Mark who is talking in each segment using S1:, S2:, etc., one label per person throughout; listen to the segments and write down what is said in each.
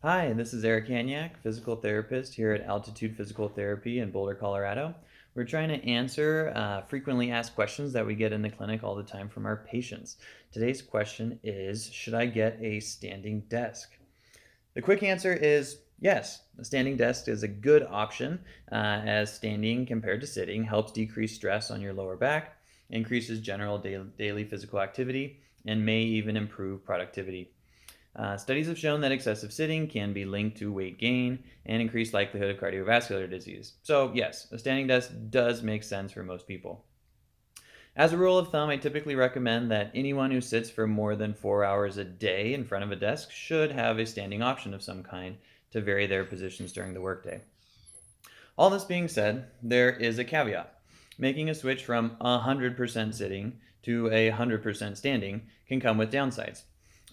S1: Hi, this is Eric Hanyak, physical therapist here at Altitude Physical Therapy in Boulder, Colorado. We're trying to answer frequently asked questions that we get in the clinic all the time from our patients. Today's question is, should I get a standing desk? The quick answer is yes. A standing desk is a good option, as standing compared to sitting helps decrease stress on your lower back, increases general daily physical activity, and may even improve productivity. Studies have shown that excessive sitting can be linked to weight gain and increased likelihood of cardiovascular disease. So, yes, a standing desk does make sense for most people. As a rule of thumb, I typically recommend that anyone who sits for more than 4 hours a day in front of a desk should have a standing option of some kind to vary their positions during the workday. All this being said, there is a caveat. Making a switch from 100% sitting to 100% standing can come with downsides.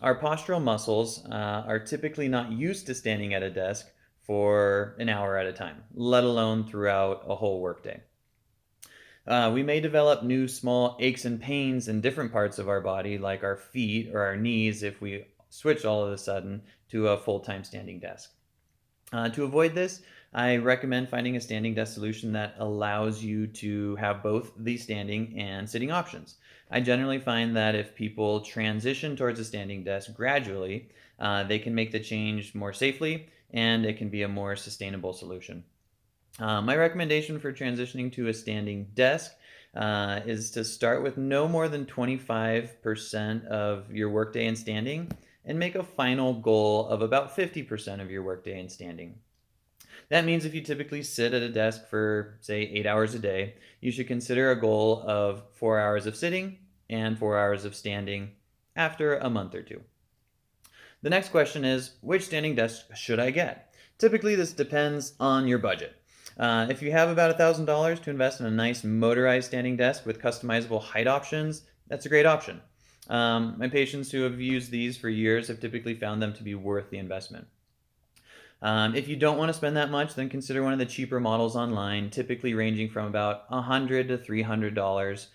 S1: Our postural muscles are typically not used to standing at a desk for an hour at a time, let alone throughout a whole workday. We may develop new small aches and pains in different parts of our body, like our feet or our knees, if we switch all of a sudden to a full time standing desk. To avoid this, I recommend finding a standing desk solution that allows you to have both the standing and sitting options. I generally find that if people transition towards a standing desk gradually, they can make the change more safely and it can be a more sustainable solution. My recommendation for transitioning to a standing desk is to start with no more than 25% of your workday in standing and make a final goal of about 50% of your workday in standing. That means if you typically sit at a desk for, say, 8 hours a day, you should consider a goal of 4 hours of sitting and 4 hours of standing after a month or two. The next question is, which standing desk should I get? Typically, this depends on your budget. If you have about $1,000 to invest in a nice motorized standing desk with customizable height options, that's a great option. My patients who have used these for years have typically found them to be worth the investment. If you don't want to spend that much, then consider one of the cheaper models online, typically ranging from about $100 to $300.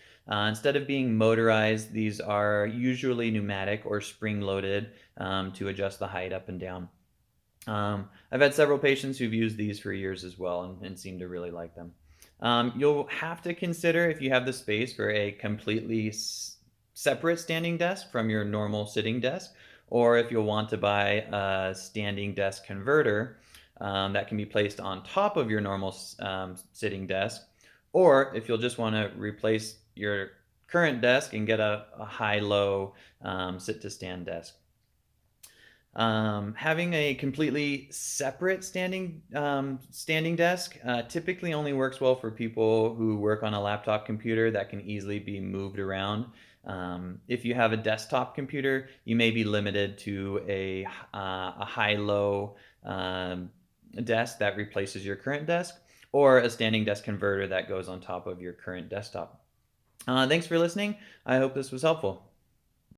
S1: Instead of being motorized, these are usually pneumatic or spring loaded to adjust the height up and down. I've had several patients who've used these for years as well and seem to really like them. You'll have to consider if you have the space for a completely separate standing desk from your normal sitting desk, or if you'll want to buy a standing desk converter that can be placed on top of your normal sitting desk, or if you'll just want to replace your current desk and get a high low sit to stand desk. Having a completely separate standing desk typically only works well for people who work on a laptop computer that can easily be moved around. If you have a desktop computer, you may be limited to a high-low desk that replaces your current desk, or a standing desk converter that goes on top of your current desktop. Thanks for listening. I hope this was helpful.